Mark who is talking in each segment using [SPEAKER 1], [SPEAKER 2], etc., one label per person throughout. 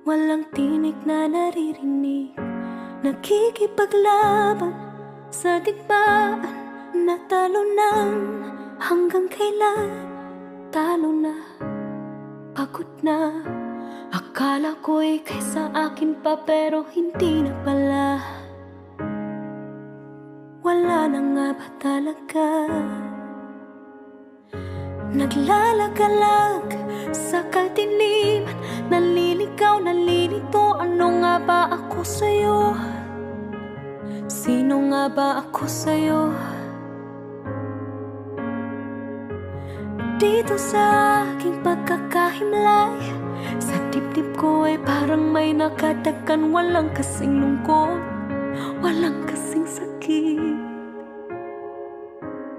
[SPEAKER 1] Walang tinig na naririnig, nakikipaglaban sa digmaan. Natalunan hanggang kailan? Talo na, pagod na. Akala ko'y kaysa akin pa, pero hindi na pala. Wala na nga ba talaga? Naglalagalag sa kadiliman, naliligaw, nalilito. Ano nga ba ako sa'yo? Sino nga ba ako sa'yo? Dito sa aking pagkakahimlay, sa dibdib ko ay parang may nakatakan. Walang kasing lungkot, walang kasing sakit.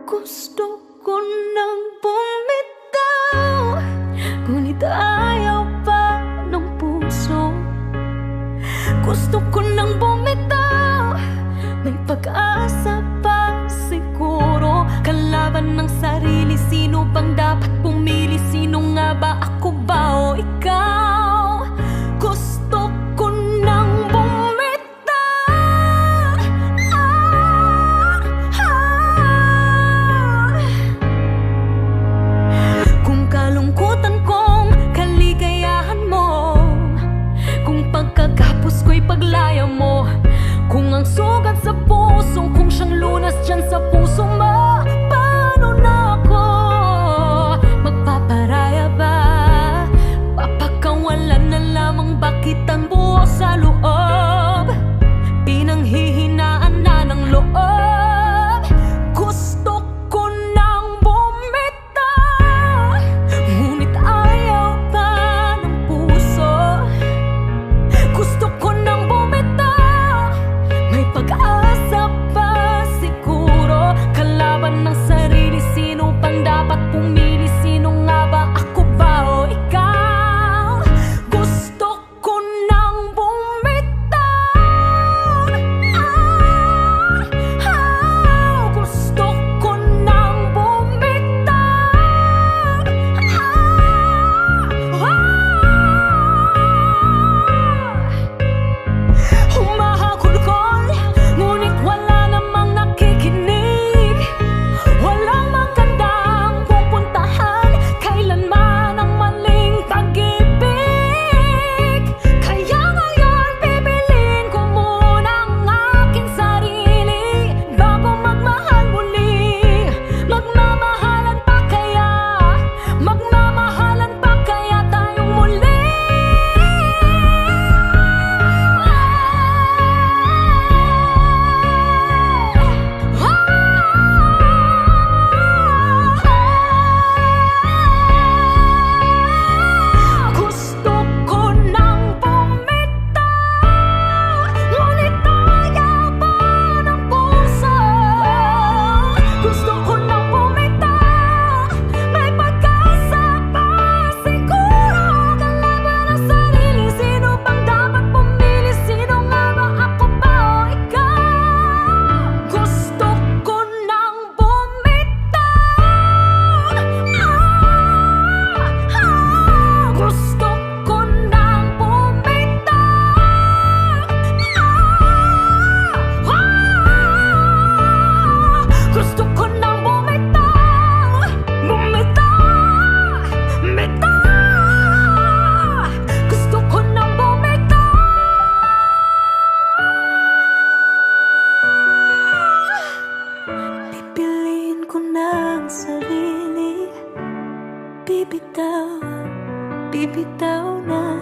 [SPEAKER 1] Gusto ko nang bumitaw, ngunit ayaw pa ng puso. Gusto ko nang bumitaw, may pag-asa pa siguro. Kalaban ng sarili, sino bang dapat pumili? Sino nga ba, ako ba o ikaw? Gusto ko nang bumitaw. Kung kalungkutan kong kaligayahan mo, kung pagkagapos ko'y paglaya mo, kung ang sugat sa puso, kung siyang lunas dyan sa puso mo, paano na ako magpaparaya ba? Papakawalan na lamang, bakit ang buo sa loob? Pinanghihinaan na ng loob. Gusto ko nang bumitaw, ngunit ayaw pa ng puso. Gusto ko nang bumitaw, may pag-asa pa siguro. Kalaban ng sarili, sino pang dapat pumili? Sino nga ba, ako ba o ikaw? Gusto ko nang bumitaw. Gusto ko nang bumitaw. Humahagulgol, ngunit wala namang nakikinig. Walang magandang pupuntahan, kailanman ang maling pag-ibig. Kaya ngayon bibilin ko muna ang aking sarili bago magmahal muli. Magmamahalan pa kaya? Magmamahalan pa kaya tayong muli? Gusto ko nang bumitaw, ngunit ayaw pa ng puso. Gusto ko nang bumitaw, may pag-asa pa siguro. Kalaban ng sarili, sino bang dapat pumili? Sino nga ba, ako ba o ikaw? Gusto ko nang bumitaw. Gusto ko nang bumitaw. Gusto ko nang bumitaw. Bumitaw, bitaw. Gusto ko nang bumitaw. Pipiliin ko ng sarili, bibitaw, bibitaw na.